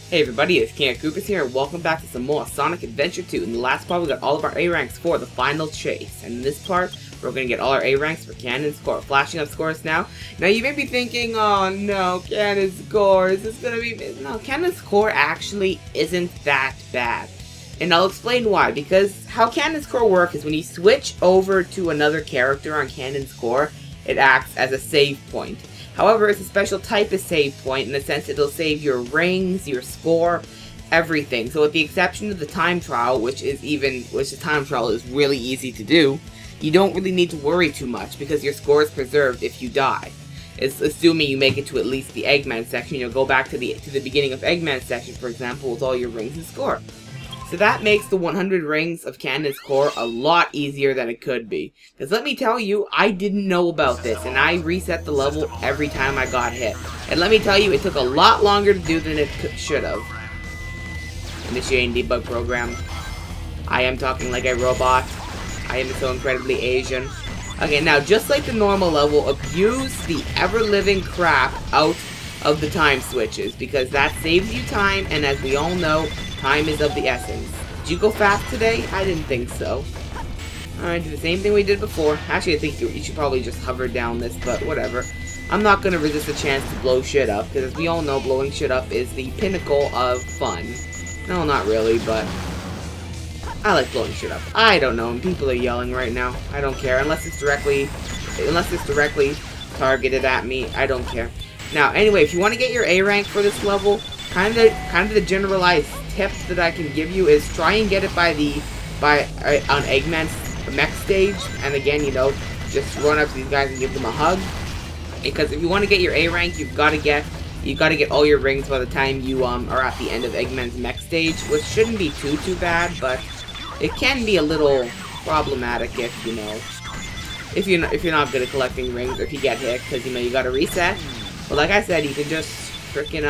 Hey everybody, it's King Koopas here, and welcome back to some more Sonic Adventure 2. In the last part, we got all of our A ranks for the final chase, and in this part, we're going to get all our A ranks for Canon Score. Flashing up scores now. Now you may be thinking, oh no, Canon Score, is this going to be... No, Canon Score actually isn't that bad. And I'll explain why, because how Canon Score works is when you switch over to another character on Canon Score, it acts as a save point. However, it's a special type of save point in the sense it'll save your rings, your score, everything. So with the exception of the time trial, which the time trial is really easy to do, you don't really need to worry too much because your score is preserved if you die. It's assuming you make it to at least the Eggman section. You'll go back to the beginning of Eggman section, for example, with all your rings and score. So that makes the 100 rings of Canon Score a lot easier than it could be. Because let me tell you, I didn't know about this, and I reset the level every time I got hit. And let me tell you, it took a lot longer to do than it should have. Initiating debug program. I am talking like a robot. I am so incredibly Asian. Okay, now just like the normal level, abuse the ever-living crap out of the time switches, because that saves you time, and as we all know, time is of the essence. Did you go fast today? I didn't think so. Alright, do the same thing we did before. Actually, I think you should probably just hover down this, but whatever. I'm not going to resist a chance to blow shit up, because as we all know, blowing shit up is the pinnacle of fun. No, not really, but I like blowing shit up. I don't know, and people are yelling right now. I don't care, unless it's directly targeted at me. I don't care. Now, anyway, if you want to get your A rank for this level, kind of the generalized tip that I can give you is try and get it on Eggman's mech stage, and again, you know, just run up to these guys and give them a hug. Because if you want to get your A rank, you've got to get all your rings by the time you are at the end of Eggman's mech stage, which shouldn't be too bad, but it can be a little problematic if you're not good at collecting rings, or if you get hit, because you know you got to reset. But like I said, you can just frickin'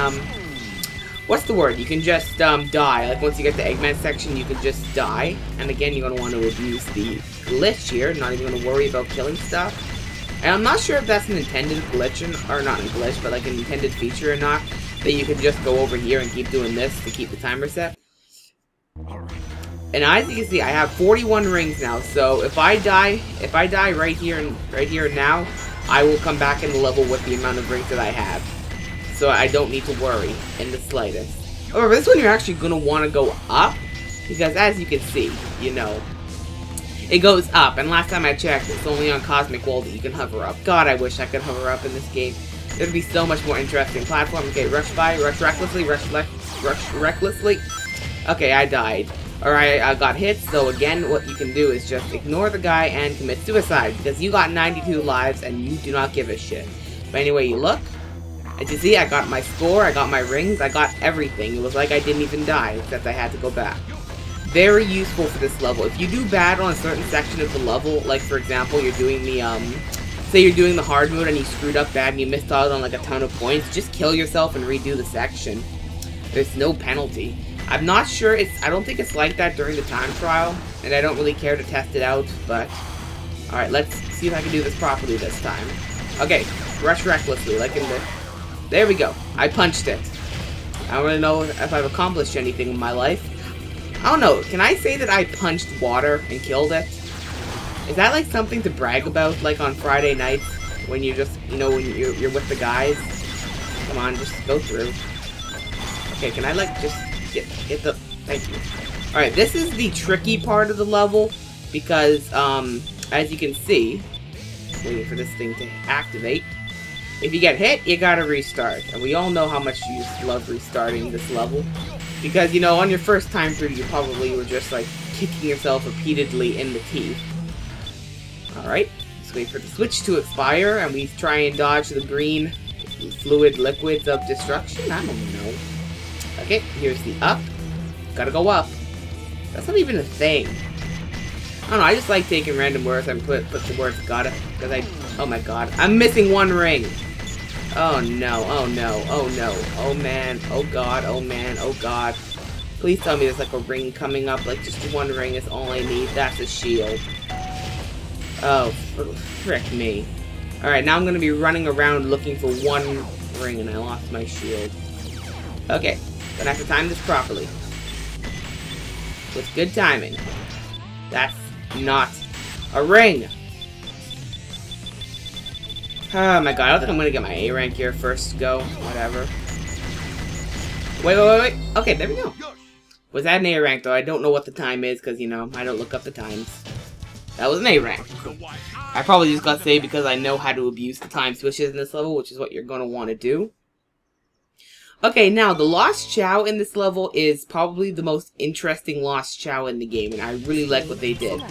what's the word? You can just die. Like once you get the Eggman section, you can just die. And again, you're gonna want to abuse the glitch here. Not even gonna worry about killing stuff. And I'm not sure if that's an intended glitch or not a glitch, but like an intended feature or not. That you can just go over here and keep doing this to keep the timer set. And as you can see, I have 41 rings now. So if I die right here and now, I will come back in the level with the amount of rings that I have. So I don't need to worry in the slightest. However, this one you're actually going to want to go up, because as you can see, you know, it goes up. And last time I checked, it's only on Cosmic Wall that you can hover up. God, I wish I could hover up in this game. It would be so much more interesting. Platform, okay, rush recklessly. Okay, I died. Or I got hit, so again, what you can do is just ignore the guy and commit suicide, because you got 92 lives and you do not give a shit. But anyway, you look, as you see, I got my score, I got my rings, I got everything. It was like I didn't even die, except I had to go back. Very useful for this level. If you do bad on a certain section of the level, like for example, you're doing the, say you're doing the hard mode and you screwed up bad and you missed out on like a ton of points, just kill yourself and redo the section. There's no penalty. I'm not sure, I don't think it's like that during the time trial, and I don't really care to test it out, but alright, let's see if I can do this properly this time. Okay, rush recklessly, like in the... There we go. I punched it. I don't really know if I've accomplished anything in my life. I don't know, can I say that I punched water and killed it? Is that like something to brag about, like on Friday nights, when you just, you know, when you're with the guys? Come on, just go through. Okay, can I like just... Get the... Thank you. Alright, this is the tricky part of the level, because, as you can see, waiting for this thing to activate, if you get hit, you gotta restart. And we all know how much you love restarting this level, because, you know, on your first time through, you probably were just, like, kicking yourself repeatedly in the teeth. Alright, let's wait for the switch to expire, and we try and dodge the green fluid liquids of destruction? I don't know. Okay, here's the up. Gotta go up. That's not even a thing. I don't know, I just like taking random words and put the words gotta, because oh my god, I'm missing one ring. Oh no, oh no, oh no, oh man, oh god, oh man, oh god. Please tell me there's like a ring coming up, like just one ring is all I need. That's a shield. Oh, frick me. Alright, now I'm gonna be running around looking for one ring and I lost my shield. Okay. Gonna have to time this properly. With good timing. That's not a ring. Oh my god, I don't think I'm gonna get my A rank here first go. Whatever. Wait. Okay, there we go. Was that an A rank though? I don't know what the time is because, you know, I don't look up the times. That was an A rank. I probably just got saved because I know how to abuse the time switches in this level, which is what you're going to want to do. Okay, now the Lost Chow in this level is probably the most interesting Lost Chow in the game, and I really like what they did.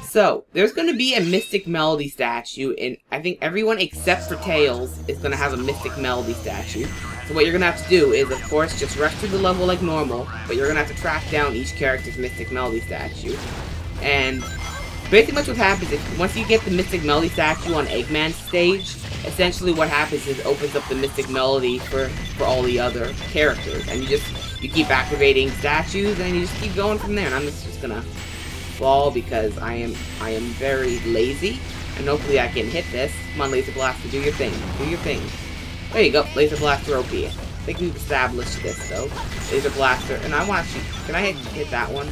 So, there's going to be a Mystic Melody statue, and I think everyone except for Tails is going to have a Mystic Melody statue. So what you're going to have to do is, of course, just rush through the level like normal, but you're going to have to track down each character's Mystic Melody statue. And basically much what happens is, once you get the Mystic Melody statue on Eggman's stage, essentially what happens is it opens up the Mystic Melody for all the other characters. And you keep activating statues, and you just keep going from there. And I'm just going to fall because I am very lazy, and hopefully I can hit this. Come on, Laser Blaster, do your thing. Do your thing. There you go, Laser Blaster OP. I think we've established this though. Laser Blaster, and I want to. Can I hit that one?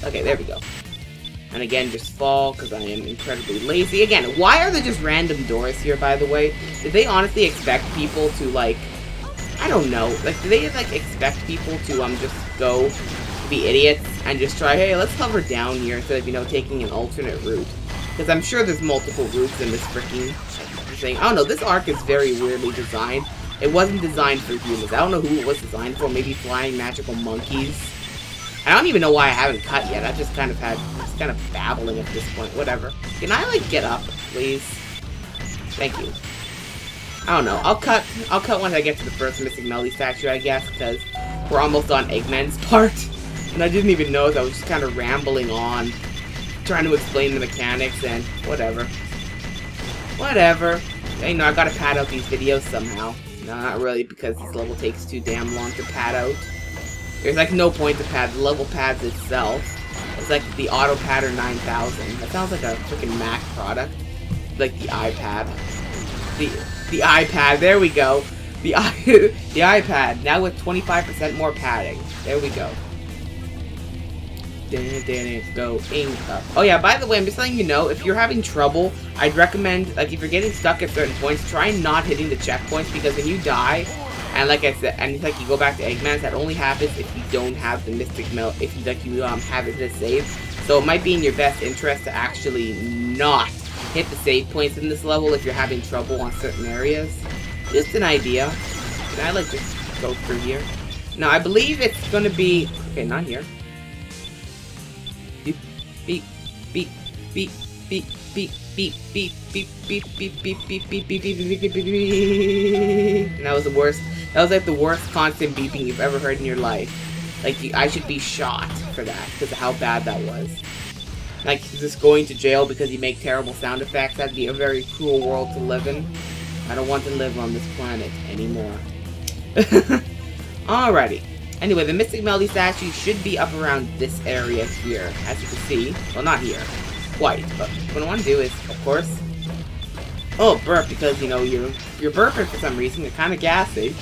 Okay, there we go. And again, just fall because I am incredibly lazy. Again, why are there just random doors here? By the way, did they honestly expect people to like? I don't know. Like, do they like expect people to just go be idiots and just try, hey, let's hover down here instead of, you know, taking an alternate route? Because I'm sure there's multiple routes in this freaking thing. I don't know, this arc is very weirdly designed. It wasn't designed for humans. I don't know who it was designed for. Maybe flying magical monkeys. I don't even know why I haven't cut yet. I've just kind of babbling at this point. Whatever. Can I, like, get up, please? Thank you. I don't know. I'll cut once I get to the first Mystic Melody statue, I guess, because we're almost on Eggman's part. And I didn't even know that I was just kind of rambling on, trying to explain the mechanics, and whatever. Whatever. You know, I gotta pad out these videos somehow. No, not really, because this level takes too damn long to pad out. There's like no point to pad. The level pads itself. It's like the Auto Padder 9000. That sounds like a freaking Mac product. Like the iPad. The iPad. There we go. The iPad. Now with 25% more padding. There we go. Go ink up. Oh yeah, by the way, I'm just letting you know, if you're having trouble, I'd recommend, like, if you're getting stuck at certain points, try not hitting the checkpoints, because when you die, and like I said, and it's like you go back to Eggman's, that only happens if you don't have the Mystic Melody, if you have it to save. So it might be in your best interest to actually not hit the save points in this level if you're having trouble on certain areas. Just an idea. Can I, like, just go through here? No, I believe it's gonna be, okay, not here. Beep, beep, beep, beep, beep, beep, beep, beep, beep, beep, beep, beep, beep, beep, beep, beep, beep, beep. And that was the worst. That was like the worst constant beeping you've ever heard in your life. Like, I should be shot for that because of how bad that was. Like, just going to jail because you make terrible sound effects. That'd be a very cruel world to live in. I don't want to live on this planet anymore. Alrighty. Anyway, the Mystic Melody statue should be up around this area here, as you can see. Well, not here. Quite. But what I want to do is, of course... Oh, burp, because, you know, you're burping for some reason. You're kind of gassy.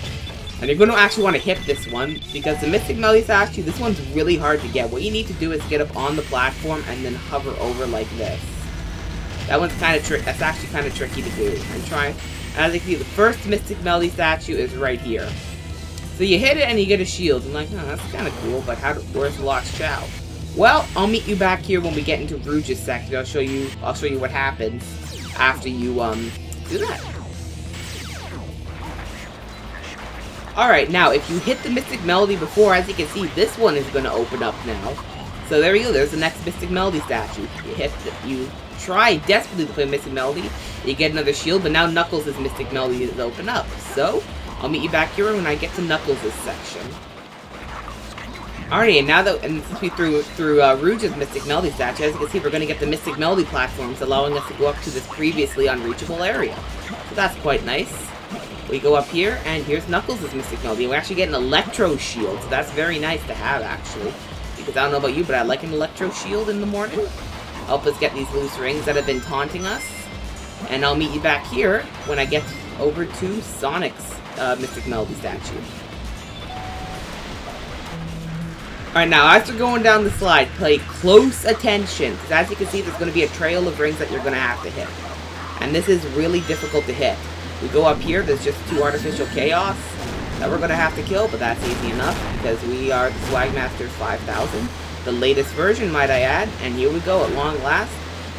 And you're going to actually want to hit this one, because the Mystic Melody statue, this one's really hard to get. What you need to do is get up on the platform and then hover over like this. That one's kind of tricky. That's actually kind of tricky to do. And try... As you can see, the first Mystic Melody statue is right here. So you hit it and you get a shield. I'm like, oh, that's kind of cool, but where's the Lost Chow? Well, I'll meet you back here when we get into Rouge's section. I'll show you what happens after you do that. Alright, now if you hit the Mystic Melody before, as you can see, this one is gonna open up now. So there we go, there's the next Mystic Melody statue. You try desperately to play Mystic Melody, you get another shield, but now Knuckles' Mystic Melody is open up. So I'll meet you back here when I get to Knuckles' section. Alrighty, and now that, since we through Rouge's Mystic Melody statue, as you can see, we're going to get the Mystic Melody platforms, allowing us to go up to this previously unreachable area. So that's quite nice. We go up here, and here's Knuckles' Mystic Melody. We actually get an Electro Shield, so that's very nice to have, actually. Because I don't know about you, but I like an Electro Shield in the morning. Help us get these loose rings that have been taunting us. And I'll meet you back here when I get over to Sonic's Mystic Melody statue. Alright, now as you're going down the slide, pay close attention, because as you can see, there's going to be a trail of rings that you're going to have to hit. And this is really difficult to hit. We go up here, there's just 2 artificial chaos that we're going to have to kill, but that's easy enough, because we are the Swagmaster 5000. The latest version, might I add, and here we go at long last.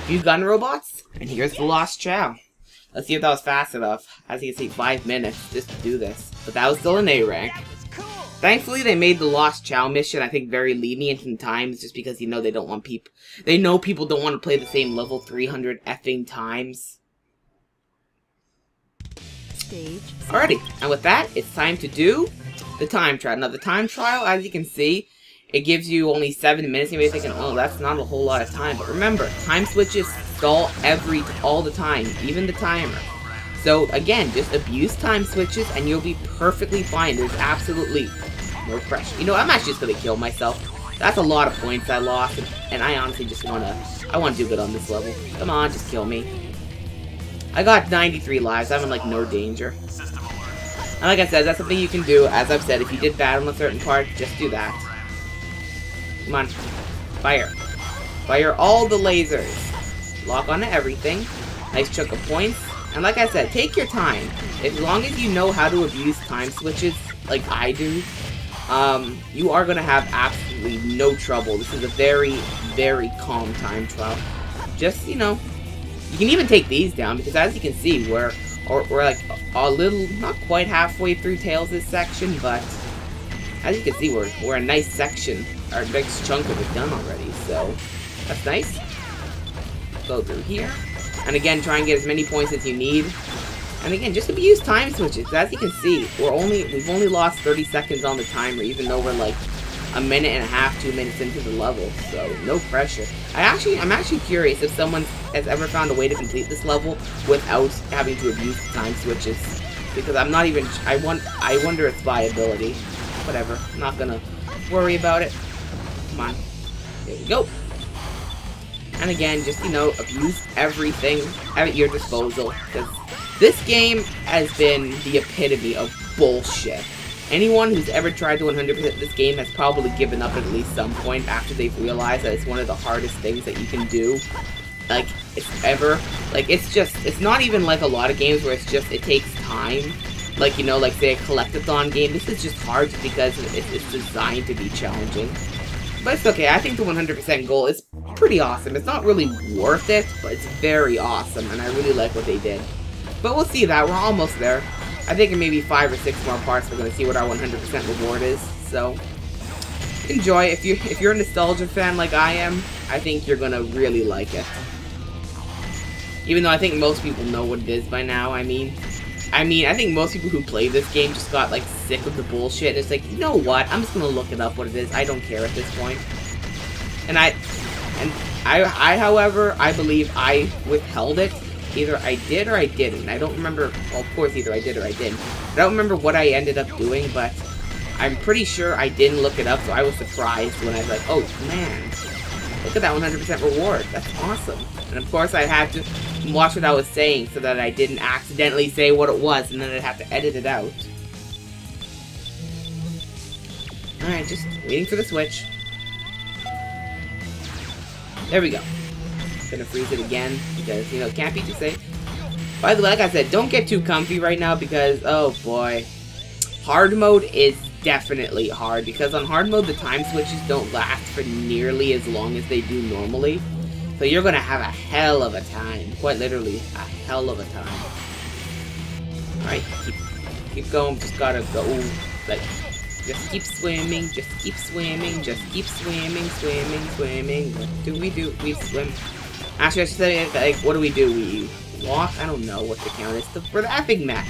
Few gun robots, and here's the Lost Chow. Let's see if that was fast enough. As you can see, 5 minutes just to do this. But that was still an A rank. Thankfully, they made the Lost Chow mission, I think, very lenient in times, just because, you know, they don't want people... They know people don't want to play the same level 300 effing times. Alrighty, and with that, it's time to do the time trial. Now, the time trial, as you can see, it gives you only 7 minutes. You may be thinking, oh, that's not a whole lot of time. But remember, time switches stall all the time, even the timer. So, again, just abuse time switches and you'll be perfectly fine. There's absolutely no pressure. You know, I'm actually just going to kill myself. That's a lot of points I lost, and I honestly just want to do good on this level. Come on, just kill me. I got 93 lives. I'm in, like, no danger. And like I said, that's something you can do. As I've said, if you did bad on a certain part, just do that. Come on. Fire. Fire all the lasers. Lock onto everything. Nice chunk of points. And like I said, take your time. As long as you know how to abuse time switches, like I do, you are going to have absolutely no trouble. This is a very, very calm time trial. Just, you know, you can even take these down, because as you can see, we're like a little, not quite halfway through Tails' section, but as you can see, we're a nice section, our next chunk of it done already, so that's nice. Go through here. And again, try and get as many points as you need. And again, just abuse time switches. As you can see, we've only lost 30 seconds on the timer, even though we're like a minute and a half, 2 minutes into the level. So no pressure. I'm actually curious if someone has ever found a way to complete this level without having to abuse the time switches. Because I'm not even. I wonder its viability. Whatever. I'm not gonna worry about it. Come on. There we go. And again, just, you know, abuse everything at your disposal, because this game has been the epitome of bullshit. Anyone who's ever tried to 100% this game has probably given up at least some point after they've realized that it's one of the hardest things that you can do. Like, it's not even like a lot of games where it takes time. Like, you know, like, say, a collectathon game. This is just hard because it's designed to be challenging. But it's okay. I think the 100% goal is pretty awesome. It's not really worth it, but it's very awesome, and I really like what they did. But we'll see that. We're almost there. I think in maybe 5 or 6 more parts we're going to see what our 100% reward is. So, enjoy. If you're a nostalgia fan like I am, I think you're going to really like it. Even though I think most people know what it is by now, I mean, I think most people who play this game just got, like, sick of the bullshit. And it's like, you know what? I'm just gonna look it up what it is. I don't care at this point. And I, however, I believe I withheld it. Either I did or I didn't. I don't remember. Well, of course, either I did or I didn't. I don't remember what I ended up doing, but I'm pretty sure I didn't look it up, so I was surprised when I was like, oh, man. Look at that 100% reward. That's awesome. And of course, I had to watch what I was saying so that I didn't accidentally say what it was, and then I'd have to edit it out. Alright, just waiting for the switch. There we go. Gonna freeze it again, because, you know, it can't be too safe. By the way, like I said, don't get too comfy right now, because, oh boy. Hard mode is definitely hard, because on hard mode, the time switches don't last for nearly as long as they do normally. So you're gonna have a hell of a time. Quite literally, a hell of a time. Alright, keep going, just gotta go, like, just keep swimming, just keep swimming, just keep swimming, swimming. What do? We swim. Actually, I should say, like, what do? We walk? I don't know what the count is. We're the effing mech.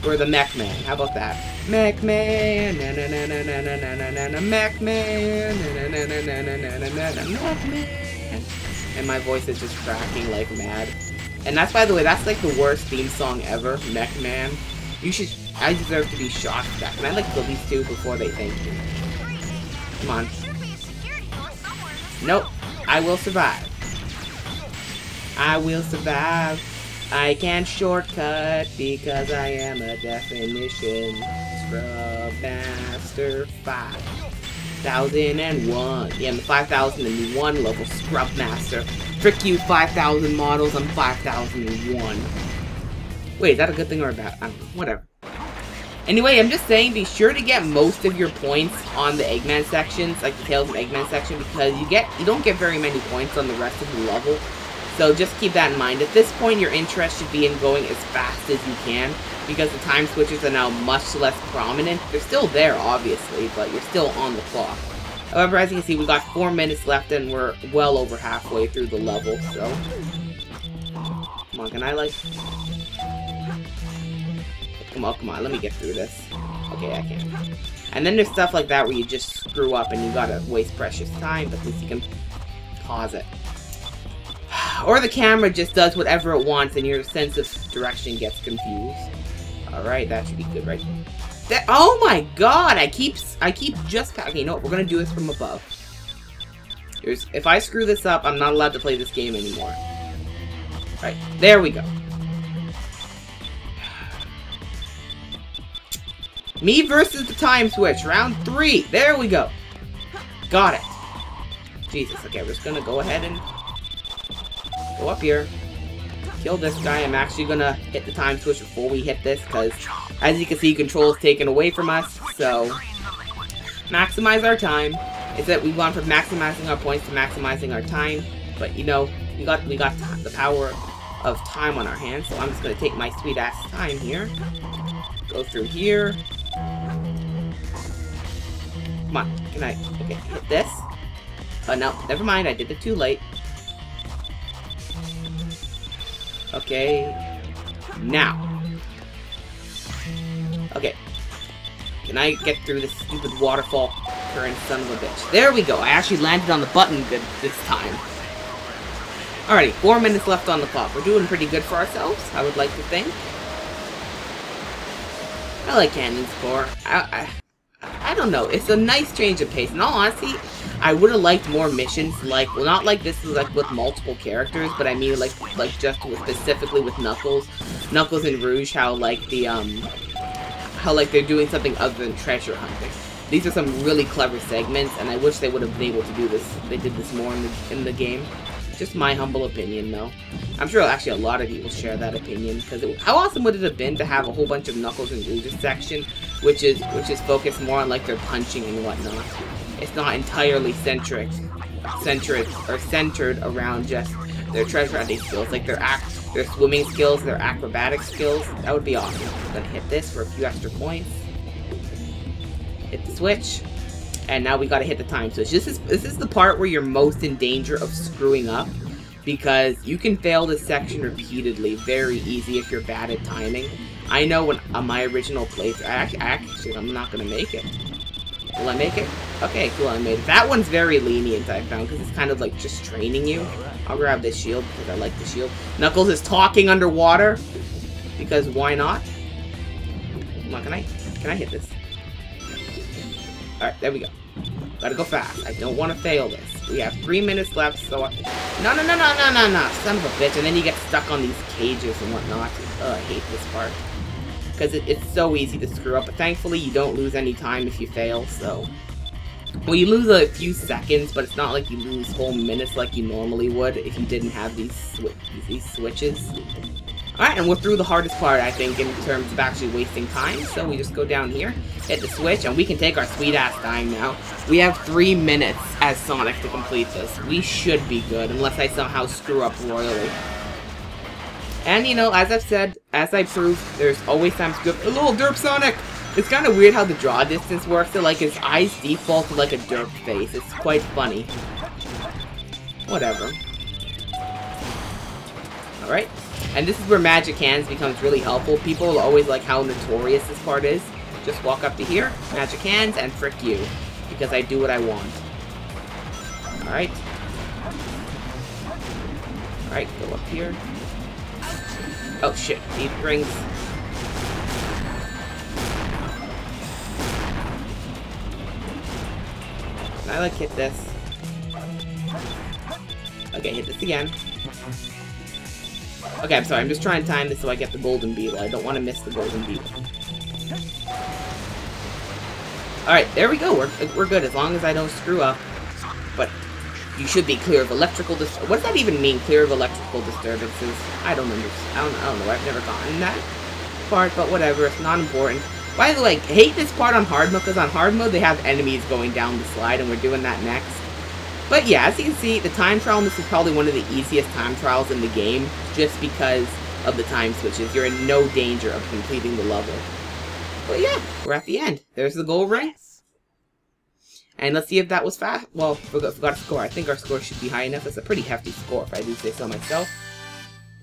We're the mech man. How about that? Mech man, na na na na na na na na na mech man, na na na na na na na na mech man. And my voice is just cracking like mad. And that's, by the way, that's like the worst theme song ever, Mech Man. I deserve to be shot for that. Can I like kill these two before they thank me? Come on. Nope. I will survive. I will survive. I can't shortcut because I am a definition Scrub Master 5. 5001. Yeah, I'm the 5001 level Scrub Master. Frick you, 5000 models, I'm 5001. Wait, is that a good thing or a bad? I don't know, whatever. Anyway, I'm just saying, be sure to get most of your points on the Eggman sections, like the Tails of Eggman section, because you don't get very many points on the rest of the level. So just keep that in mind. At this point, your interest should be in going as fast as you can, because the time switches are now much less prominent. They're still there, obviously, but you're still on the clock. However, as you can see, we got 4 minutes left, and we're well over halfway through the level, so... Come on, can I, like... Come on, let me get through this. Okay, I can. And then there's stuff like that where you just screw up and you gotta waste precious time, but at least you can pause it. Or the camera just does whatever it wants and your sense of direction gets confused. Alright, that should be good, right? Oh my god! I keep just... Okay, you know what? We're gonna do this from above. If I screw this up, I'm not allowed to play this game anymore. Right, there we go. Me versus the time switch, round 3. There we go. Got it. Jesus, okay, we're just gonna go ahead and go up here. Kill this guy. I'm actually gonna hit the time switch before we hit this, because as you can see, control is taken away from us, so maximize our time. It's that we've gone from maximizing our points to maximizing our time, but you know, we got the power of time on our hands, so I'm just gonna take my sweet ass time here. Go through here. Come on, can I... Okay, hit this. Oh, no, never mind, I did it too late. Okay, now. Okay. Can I get through this stupid waterfall current son of a bitch? There we go, I actually landed on the button good this time. Alrighty, 4 minutes left on the clock. We're doing pretty good for ourselves, I would like to think. I like Canyon's Core. I don't know. It's a nice change of pace. In all honesty, I would have liked more missions. Like, well, not like this, like with multiple characters, but I mean, like just with, specifically with Knuckles and Rouge. How like the how like they're doing something other than treasure hunting. These are some really clever segments, and I wish they would have been able to do this. They did this more in the game. Just my humble opinion, though. I'm sure actually a lot of people share that opinion, because how awesome would it have been to have a whole bunch of Knuckles and Rouge's section, which is focused more on like their punching and whatnot. It's not entirely centered around just their treasure hunting skills, like their swimming skills, their acrobatic skills. That would be awesome. I'm gonna hit this for a few extra points. Hit the switch. And now we gotta hit the time switch. This is the part where you're most in danger of screwing up, because you can fail this section repeatedly, very easy if you're bad at timing. I know when on my original playthrough, actually I'm not gonna make it. Will I make it? Okay, cool, I made it. That one's very lenient, I found, because it's kind of like just training you. I'll grab this shield because I like the shield. Knuckles is talking underwater, because why not? Come on, can I hit this? Alright, there we go. Gotta go fast. I don't want to fail this. We have 3 minutes left, so No, son of a bitch. And then you get stuck on these cages and whatnot. I hate this part. Because it's so easy to screw up. But thankfully, you don't lose any time if you fail, so... Well, you lose a few seconds, but it's not like you lose whole minutes like you normally would if you didn't have these switches. Alright, and we're through the hardest part, I think, in terms of actually wasting time. So we just go down here, hit the switch, and we can take our sweet-ass time now. We have 3 minutes as Sonic to complete this. We should be good, unless I somehow screw up royally. And, you know, as I've said, as I proved, there's always time to screw up. A little derp Sonic! It's kind of weird how the draw distance works. So, like, his eyes default to, like, a derp face. It's quite funny. Whatever. Alright. And this is where Magic Hands becomes really helpful. People always like how notorious this part is. Just walk up to here, Magic Hands, and frick you. Because I do what I want. Alright. Alright, go up here. Oh shit, he brings... Can I like hit this? Okay, hit this again. Okay, I'm sorry, I'm just trying to time this so I get the golden beetle. I don't want to miss the golden beetle. Alright, there we go. We're good as long as I don't screw up. But you should be clear of electrical what does that even mean, clear of electrical disturbances? I don't understand. I don't know. I've never gotten that part, but whatever. It's not important. By the way, I hate this part on hard mode, because on hard mode they have enemies going down the slide, and we're doing that next. But yeah, as you can see, the time trial, this is probably one of the easiest time trials in the game, just because of the time switches. You're in no danger of completing the level. But yeah, we're at the end. There's the gold ring. And let's see if that was fast. Well, forgot to score. I think our score should be high enough. It's a pretty hefty score, if I do say so myself.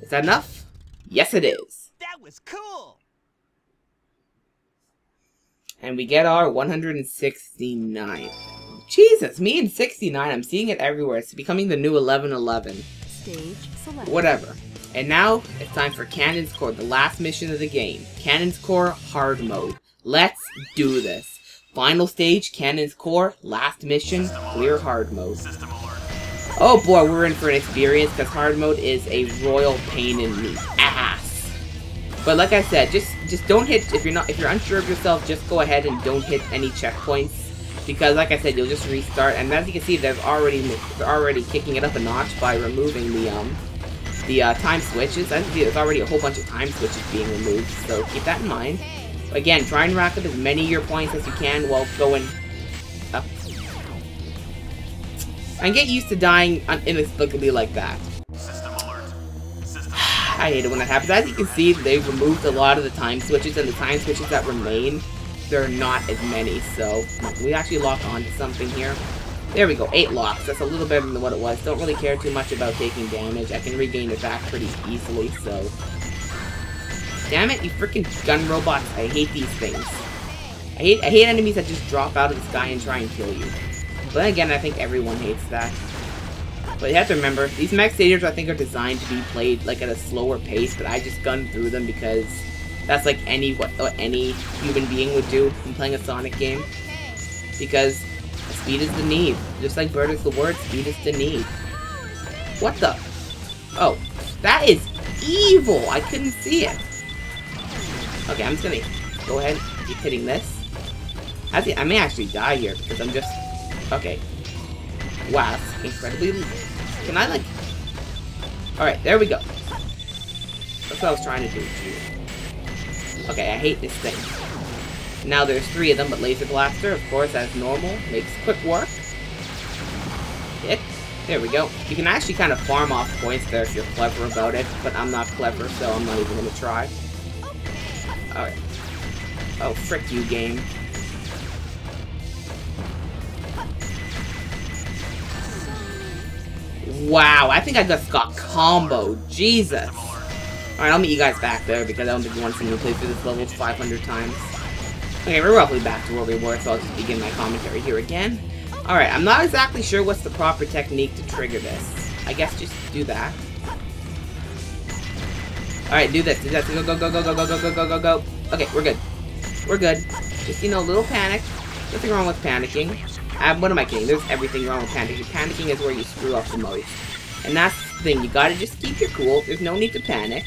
Is that enough? Yes, it is. That was cool. And we get our 169. Jesus, me and 69. I'm seeing it everywhere. It's becoming the new 1111. Stage select. Whatever. And now, it's time for Cannon's Core, the last mission of the game. Cannon's Core Hard Mode. Let's do this. Final stage, Cannon's Core, last mission, clear Hard Mode. Oh boy, we're in for an experience, because Hard Mode is a royal pain in the ass. But like I said, just don't hit, if you're unsure of yourself, just go ahead and don't hit any checkpoints. Because like I said, you'll just restart, and as you can see, they're already kicking it up a notch by removing the time switches. I see there's already a whole bunch of time switches being removed, so keep that in mind. Again, try and rack up as many of your points as you can while going up. And get used to dying inexplicably like that. I hate it when that happens. As you can see, they've removed a lot of the time switches, and the time switches that remain, there are not as many, so we actually lock on to something here. There we go, 8 locks. That's a little better than what it was. Don't really care too much about taking damage. I can regain it back pretty easily, so... Damn it, you freaking gun robots. I hate these things. I hate enemies that just drop out of the sky and try and kill you. But then again, I think everyone hates that. But you have to remember, these mech stadiums I think are designed to be played like at a slower pace, but I just gun through them because that's like what any human being would do in playing a Sonic game. Because speed is the need. Just like Bird is the word, speed is the need. What the? Oh, that is evil! I couldn't see it. Okay, I'm just gonna go ahead and keep hitting this. I may actually die here because I'm just... Okay. Wow, that's incredibly... Can I, like... Alright, there we go. That's what I was trying to do. Okay, I hate this thing. Now there's 3 of them, but Laser Blaster, of course, as normal, makes quick work. Hit. There we go. You can actually kind of farm off points there if you're clever about it, but I'm not clever, so I'm not even gonna try. Alright. Oh, frick you, game. Wow, I think I just got comboed. Jesus. Alright, I'll meet you guys back there because I don't think you want to see me play through this level 500 times. Okay, we're roughly back to where we were, so I'll just begin my commentary here again. Alright, I'm not exactly sure what's the proper technique to trigger this. I guess just do that. Alright, do this. Go, go, go, go, go, go, go, go, go, go, go. Okay, we're good. We're good. Just, you know, a little panic. Nothing wrong with panicking. What am I kidding? There's everything wrong with panicking. Panicking is where you screw up the most. And that's the thing. You gotta just keep your cool. There's no need to panic.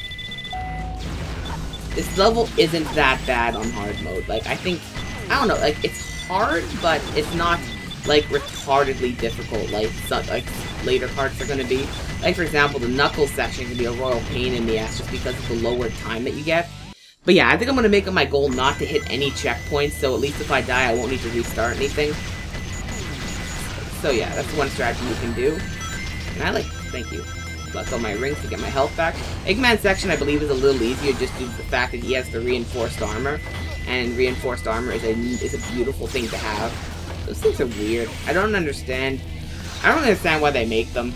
This level isn't that bad on hard mode. Like, I think... I don't know. Like, it's hard, but it's not, like, retardedly difficult like later parts are gonna be. Like, for example, the Knuckles section can be a royal pain in the ass just because of the lower time that you get. But yeah, I think I'm gonna make it my goal not to hit any checkpoints, so at least if I die, I won't need to restart anything. So yeah, that's one strategy you can do. And I like, thank you. Let go my rings to get my health back. Eggman section, I believe, is a little easier just due to the fact that he has the reinforced armor. And reinforced armor is a beautiful thing to have. Those things are weird. I don't understand. I don't understand why they make them.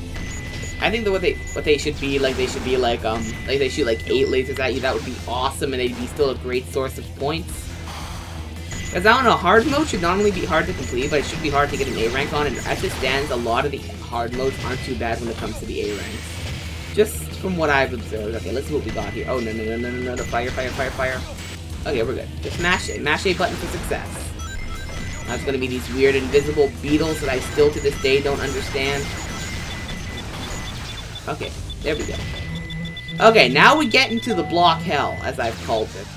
I think that what they should be like they shoot like 8 lasers at you. That would be awesome, and they'd be still a great source of points. Because I don't know, hard mode should not only be hard to complete, but it should be hard to get an A rank on. And as it stands, a lot of the hard modes aren't too bad when it comes to the A ranks. Just from what I've observed. Okay, let's see what we got here. Oh no no no no no no! Fire fire fire fire! Okay, we're good. Just mash A button for success. That's gonna be these weird invisible beetles that I still to this day don't understand. Okay, there we go. Okay, now we get into the block hell, as I've called it.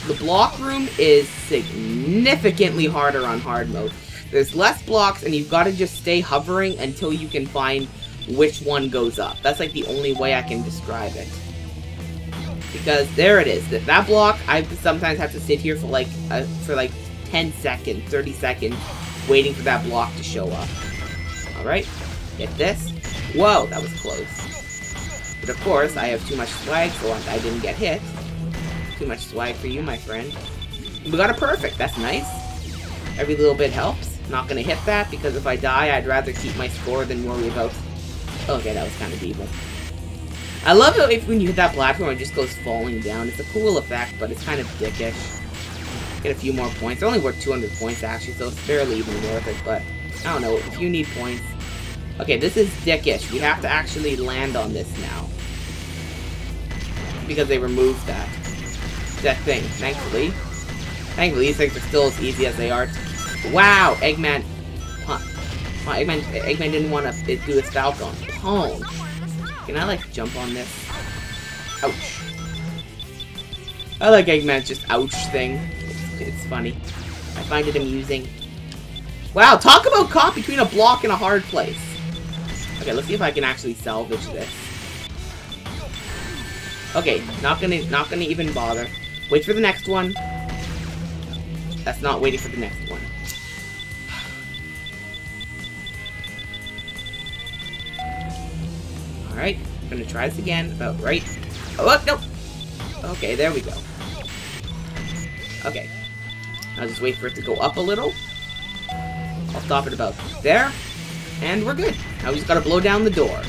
The block room is significant. significantly harder on hard mode. There's less blocks, and you've got to just stay hovering until you can find which one goes up. That's like the only way I can describe it. Because there it is. That block, I sometimes have to sit here for like 10 seconds, 30 seconds, waiting for that block to show up. Alright, get this. Whoa, that was close. But of course, I have too much swag, so I didn't get hit. Too much swag for you, my friend. We got a perfect, that's nice. Every little bit helps. Not gonna hit that, because if I die, I'd rather keep my score than worry about... Okay, that was kind of evil. I love it when you hit that platform, it just goes falling down. It's a cool effect, but it's kind of dickish. Get a few more points. They're only worth 200 points, actually, so it's barely even worth it, but... I don't know, if you need points... Okay, this is dickish. We have to actually land on this now. Because they removed that thing, thankfully. Thankfully, these things are still as easy as they are. Wow, Eggman... Huh. Eggman didn't want to do his Falcon. Punch. Can I, like, jump on this? Ouch. I like Eggman's just ouch thing. It's funny. I find it amusing. Wow, talk about caught between a block and a hard place. Okay, let's see if I can actually salvage this. Okay, not gonna even bother. Wait for the next one. That's not waiting for the next one. Alright, I'm gonna try this again. About right. Oh, nope! Okay, there we go. Okay. I'll just wait for it to go up a little. I'll stop it about there. And we're good. Now we just gotta blow down the door.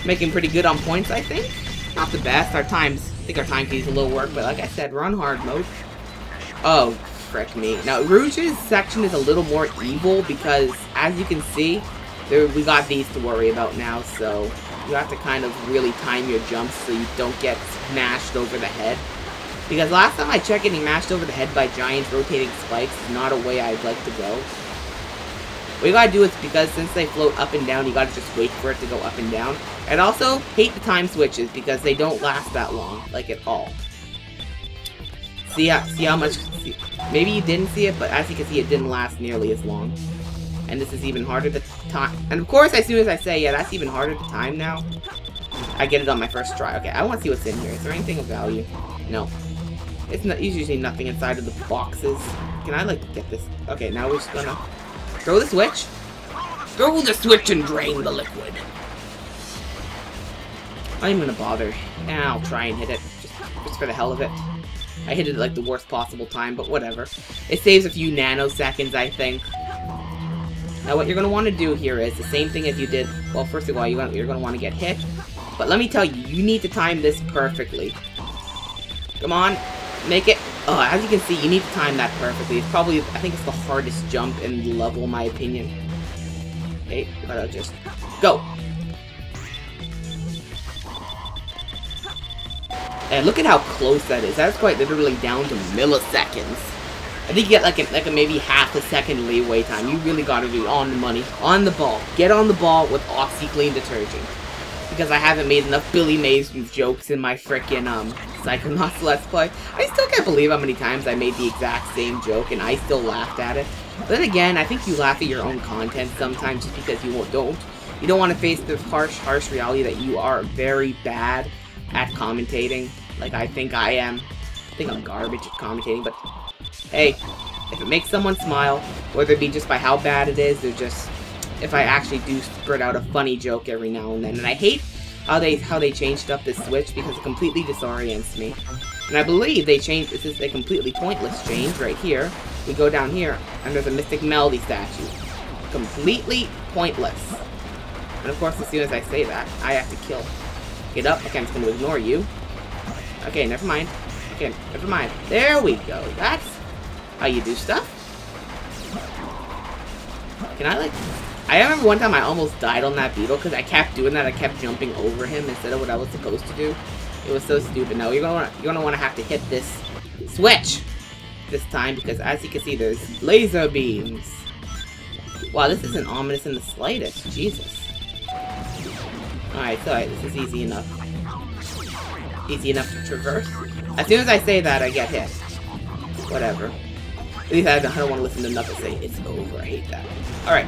Making pretty good on points, I think. Not the best. I think our time needs a little work, but like I said, we're on hard mode. Oh, frick me. Now, Rouge's section is a little more evil because, as you can see, we got these to worry about now, so you have to kind of really time your jumps so you don't get smashed over the head. Because last time I checked, getting mashed over the head by giant rotating spikes is not a way I'd like to go. What you gotta do is, because since they float up and down, you gotta just wait for it to go up and down. And also, hate the time switches, because they don't last that long, like at all. See how much... maybe you didn't see it, but as you can see, it didn't last nearly as long. And this is even harder to time. And of course, as soon as I say, yeah, that's even harder to time now, I get it on my first try. Okay, I want to see what's in here. Is there anything of value? No. It's usually nothing inside of the boxes. Can I, like, get this? Okay, now we're just gonna... throw the switch. Throw the switch and drain the liquid. I'm not even gonna bother. I'll try and hit it. Just for the hell of it. I hit it at like the worst possible time, but whatever. It saves a few nanoseconds, I think. Now what you're gonna want to do here is the same thing as you did. Well, first of all, you're gonna want to get hit. But let me tell you, you need to time this perfectly. Come on. Make it. Oh, as you can see, you need to time that perfectly. It's probably, I think it's the hardest jump in the level, in my opinion. Okay, but I'll just go. And look at how close that is. That's quite literally down to milliseconds. I think you get like a maybe half a second leeway time. You really gotta be on the money, on the ball. Get on the ball with OxyClean detergent. Because I haven't made enough Billy Mays jokes in my frickin' Psychonauts Let's Play. I still can't believe how many times I made the exact same joke and I still laughed at it. But then again, I think you laugh at your own content sometimes just because you don't want to face the harsh reality that you are very bad at commentating. Like I think I am. I think I'm garbage at commentating, but hey, if it makes someone smile, whether it be just by how bad it is, or just if I actually do spurt out a funny joke every now and then. And I hate how they changed up this switch because it completely disorients me. And I believe they changed, this is a completely pointless change right here. We go down here, and there's a Mystic Melody statue. Completely pointless. And of course, as soon as I say that, I have to kill. Get up. Okay, I'm just going to ignore you. Okay, never mind. Okay, never mind. There we go. That's how you do stuff. Can I, like... I remember one time I almost died on that beetle because I kept doing that. I kept jumping over him instead of what I was supposed to do. It was so stupid. No, you're gonna want to have to hit this switch this time because, as you can see, there's laser beams. Wow, this isn't ominous in the slightest. Jesus. Alright, so this is easy enough. Easy enough to traverse. As soon as I say that, I get hit. Whatever. At least I don't want to listen to Knuckles say it's over. I hate that. Alright.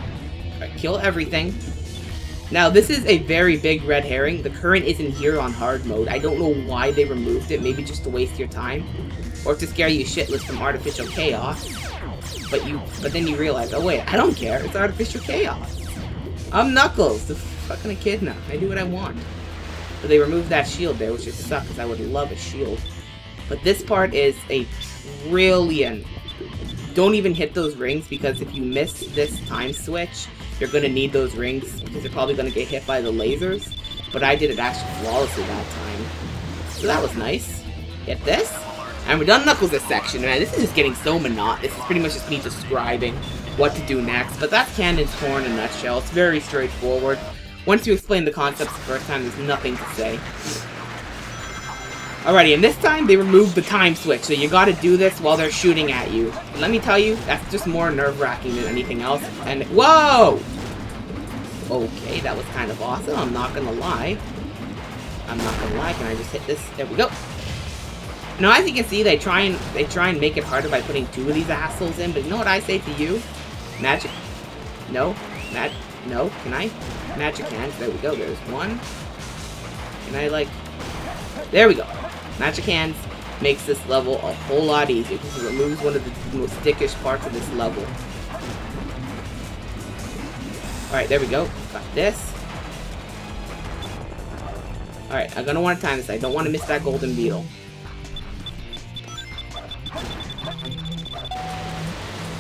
Alright, kill everything. Now, this is a very big red herring. The current isn't here on hard mode. I don't know why they removed it. Maybe just to waste your time. Or to scare you shitless from artificial chaos. But then you realize, oh wait, I don't care. It's artificial chaos. I'm Knuckles, the fucking echidna. I do what I want. But they removed that shield there, which just sucks because I would love a shield. But this part is a brilliant. Don't even hit those rings, because if you miss this time switch, you're going to need those rings, because you're probably going to get hit by the lasers. But I did it actually flawlessly that time. So that was nice. Get this. And we're done Knuckles' section, man. This is just getting so monotonous. This is pretty much just me describing what to do next. But that's Cannon's Core in a nutshell. It's very straightforward. Once you explain the concepts the first time, there's nothing to say. Alrighty, and this time they removed the time switch, so you gotta do this while they're shooting at you. And let me tell you, that's just more nerve-wracking than anything else. And whoa! Okay, that was kind of awesome, I'm not gonna lie. I'm not gonna lie, can I just hit this? There we go. Now, as you can see, they try and make it harder by putting 2 of these assholes in, but you know what I say to you? Magic. No. No. Can I? Magic hands. There we go. There's one. Can I, like... There we go. Magic hands makes this level a whole lot easier because it removes one of the most dickish parts of this level. Alright, there we go. Got this. Alright, I'm gonna want to time this. I don't want to miss that golden beetle.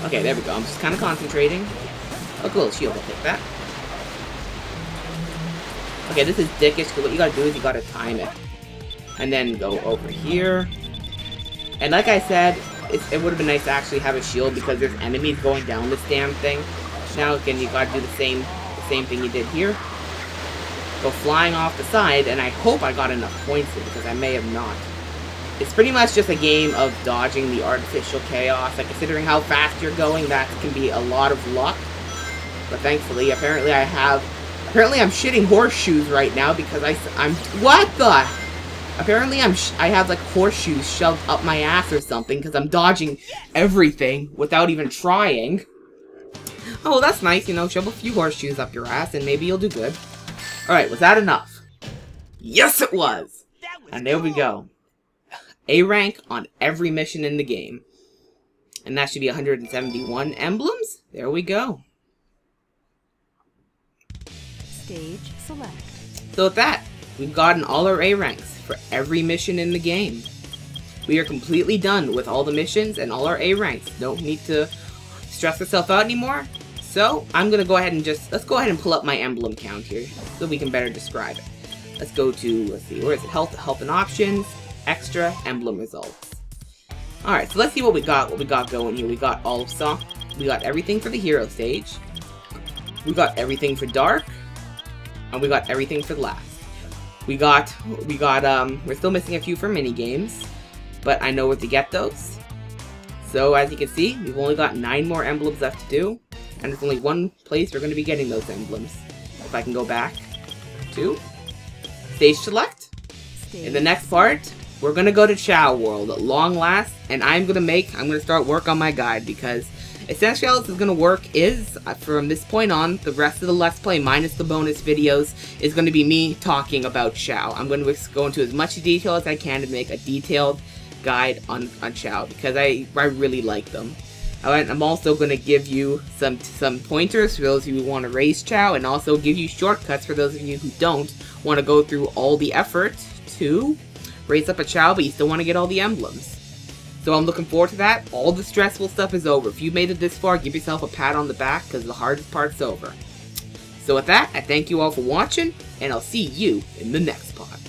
Okay, there we go. I'm just kind of concentrating. Oh, cool. Shield. I'll take that. Okay, this is dickish, but what you gotta do is you gotta time it. And then go over here. And like I said, it would have been nice to actually have a shield because there's enemies going down this damn thing. Now, again, you gotta do the same thing you did here. Go flying off the side, and I hope I got enough points here because I may have not. It's pretty much just a game of dodging the artificial chaos. Like, considering how fast you're going, that can be a lot of luck. But thankfully, apparently I'm shitting horseshoes right now because I'm what the? Apparently I have like horseshoes shoved up my ass or something because I'm dodging everything without even trying. Oh, well, that's nice, you know, shove a few horseshoes up your ass and maybe you'll do good. Alright, was that enough? Yes, it was! And there we go. A rank on every mission in the game. And that should be 171 emblems. There we go. Stage select. So with that, we've gotten all our A ranks for every mission in the game. We are completely done with all the missions and all our A ranks. Don't need to stress ourselves out anymore. So I'm gonna go ahead and let's go ahead and pull up my emblem count here so we can better describe it. Let's go to, let's see, where is it? Health and options, extra, emblem results. Alright, so let's see what we got going here. We got all of Song. We got everything for the hero stage. We got everything for Dark. And we got everything for last. We're still missing a few for mini games, but I know where to get those. So as you can see, we've only got 9 more emblems left to do, and there's only one place we're going to be getting those emblems. If I can go back to Stage Select. In the next part, we're going to go to Chao World at long last, and I'm going to start work on my guide because essentially how this is going to work is, from this point on, the rest of the Let's Play, minus the bonus videos, is going to be me talking about Chao. I'm going to go into as much detail as I can to make a detailed guide on Chao, because I really like them. I'm also going to give you some pointers for those of you who want to raise Chao, and also give you shortcuts for those of you who don't want to go through all the effort to raise up a Chao, but you still want to get all the emblems. So I'm looking forward to that. All the stressful stuff is over. If you made it this far, give yourself a pat on the back because the hardest part's over. So with that, I thank you all for watching, and I'll see you in the next part.